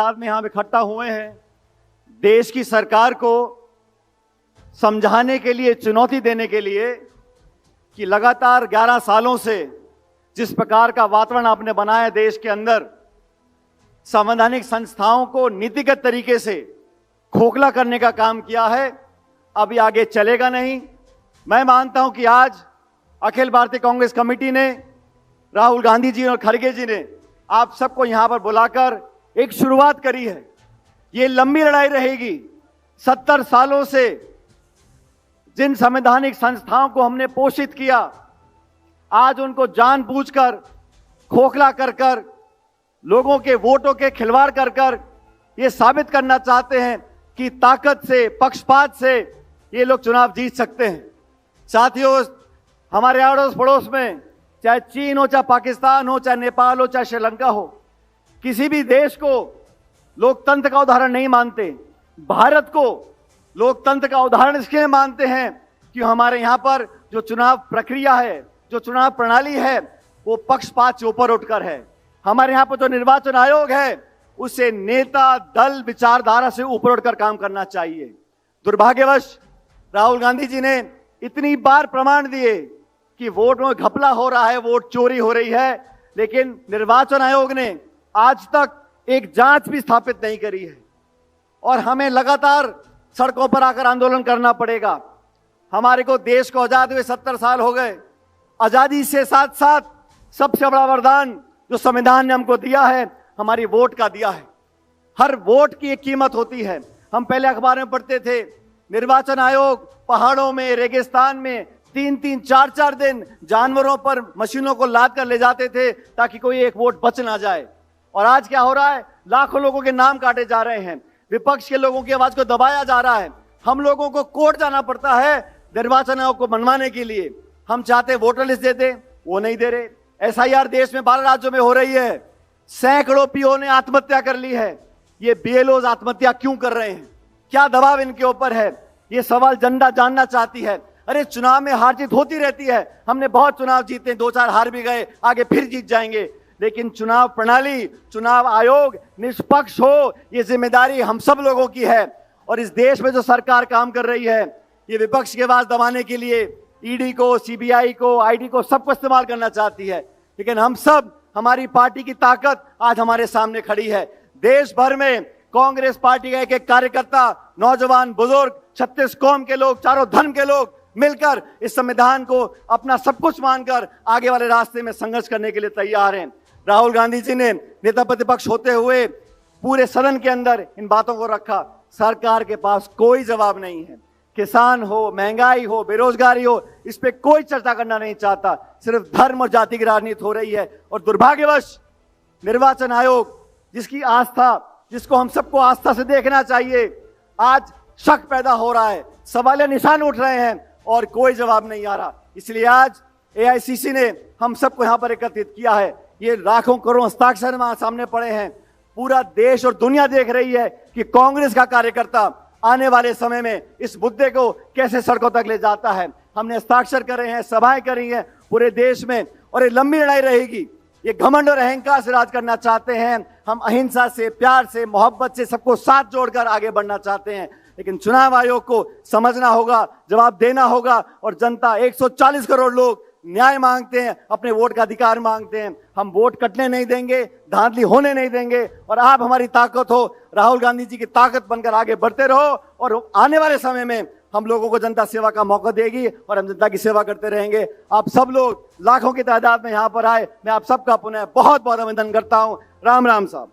तादाद में यहाँ इकट्ठा हुए हैं देश की सरकार को समझाने के लिए, चुनौती देने के लिए कि लगातार 11 सालों से जिस प्रकार का वातावरण आपने बनाया देश के अंदर, संवैधानिक संस्थाओं को नीतिगत तरीके से खोखला करने का काम किया है, अभी आगे चलेगा नहीं। मैं मानता हूं कि आज अखिल भारतीय कांग्रेस कमेटी ने, राहुल गांधी जी और खड़गे जी ने आप सबको यहां पर बुलाकर एक शुरुआत करी है। ये लंबी लड़ाई रहेगी। 70 सालों से जिन संवैधानिक संस्थाओं को हमने पोषित किया, आज उनको जानबूझकर खोखला कर लोगों के वोटों के खिलवाड़ कर ये साबित करना चाहते हैं कि ताकत से, पक्षपात से ये लोग चुनाव जीत सकते हैं। साथियों, हमारे अड़ोस पड़ोस में चाहे चीन हो, चाहे पाकिस्तान हो, चाहे नेपाल हो, चाहे श्रीलंका हो, किसी भी देश को लोकतंत्र का उदाहरण नहीं मानते। भारत को लोकतंत्र का उदाहरण इसलिए मानते हैं कि हमारे यहाँ पर जो चुनाव प्रक्रिया है, जो चुनाव प्रणाली है, वो पक्षपात से ऊपर उठकर है। हमारे यहाँ पर जो निर्वाचन आयोग है, उसे नेता, दल, विचारधारा से ऊपर उठकर काम करना चाहिए। दुर्भाग्यवश राहुल गांधी जी ने इतनी बार प्रमाण दिए कि वोट में घपला हो रहा है, वोट चोरी हो रही है, लेकिन निर्वाचन आयोग ने आज तक एक जांच भी स्थापित नहीं करी है। और हमें लगातार सड़कों पर आकर आंदोलन करना पड़ेगा। हमारे को देश को आजाद हुए 70 साल हो गए। आजादी से साथ साथ सबसे बड़ा वरदान जो संविधान ने हमको दिया है, हमारी वोट का दिया है। हर वोट की एक कीमत होती है। हम पहले अखबार में पढ़ते थे, निर्वाचन आयोग पहाड़ों में, रेगिस्तान में 3-3, 4-4 दिन जानवरों पर मशीनों को लाद कर ले जाते थे ताकि कोई एक वोट बच ना जाए। और आज क्या हो रहा है? लाखों लोगों के नाम काटे जा रहे हैं। विपक्ष के लोगों की आवाज को दबाया जा रहा है। हम लोगों को कोर्ट जाना पड़ता है निर्वाचन आयोग को मनवाने के लिए। हम चाहते वोटर लिस्ट देते, वो नहीं दे रहे। एसआईआर देश में 12 राज्यों में हो रही है। सैकड़ों पीओ ने आत्महत्या कर ली है। ये बीएलओ आत्महत्या क्यों कर रहे हैं? क्या दबाव इनके ऊपर है? ये सवाल जनता जानना चाहती है। अरे चुनाव में हार जीत होती रहती है। हमने बहुत चुनाव जीते, 2-4 हार भी गए, आगे फिर जीत जाएंगे। लेकिन चुनाव प्रणाली, चुनाव आयोग निष्पक्ष हो, ये जिम्मेदारी हम सब लोगों की है। और इस देश में जो सरकार काम कर रही है, ये विपक्ष की आवाज दबाने के लिए ईडी को, सीबीआई को, आईडी को, सबको इस्तेमाल करना चाहती है। लेकिन हम सब, हमारी पार्टी की ताकत आज हमारे सामने खड़ी है। देश भर में कांग्रेस पार्टी का एक कार्यकर्ता, नौजवान, बुजुर्ग, 36 कौम के लोग, चारों धर्म के लोग मिलकर इस संविधान को अपना सब कुछ मानकर आगे वाले रास्ते में संघर्ष करने के लिए तैयार हैं। राहुल गांधी जी ने नेता प्रतिपक्ष होते हुए पूरे सदन के अंदर इन बातों को रखा। सरकार के पास कोई जवाब नहीं है। किसान हो, महंगाई हो, बेरोजगारी हो, इस पे कोई चर्चा करना नहीं चाहता। सिर्फ धर्म और जाति की राजनीति हो रही है। और दुर्भाग्यवश निर्वाचन आयोग, जिसकी आस्था, जिसको हम सबको आस्था से देखना चाहिए, आज शक पैदा हो रहा है, सवालिया निशान उठ रहे हैं और कोई जवाब नहीं आ रहा। इसलिए आज एआईसीसी ने हम सबको यहां पर एकत्रित किया है। ये लाखों करोड़ हस्ताक्षर वहां सामने पड़े हैं। पूरा देश और दुनिया देख रही है कि कांग्रेस का कार्यकर्ता आने वाले समय में इस मुद्दे को कैसे सड़कों तक ले जाता है। हमने हस्ताक्षर करे हैं, सभाएं करी हैं पूरे देश में, और ये लंबी लड़ाई रहेगी। ये घमंड और अहंकार से राज करना चाहते हैं। हम अहिंसा से, प्यार से, मोहब्बत से सबको साथ जोड़कर आगे बढ़ना चाहते हैं। लेकिन चुनाव आयोग को समझना होगा, जवाब देना होगा। और जनता, 140 करोड़ लोग न्याय मांगते हैं, अपने वोट का अधिकार मांगते हैं। हम वोट कटने नहीं देंगे, धांधली होने नहीं देंगे। और आप हमारी ताकत हो, राहुल गांधी जी की ताकत बनकर आगे बढ़ते रहो। और आने वाले समय में हम लोगों को जनता सेवा का मौका देगी और हम जनता की सेवा करते रहेंगे। आप सब लोग लाखों की तादाद में यहाँ पर आए, मैं आप सबका पुनः बहुत बहुत अभिनंदन करता हूँ। राम राम साहब।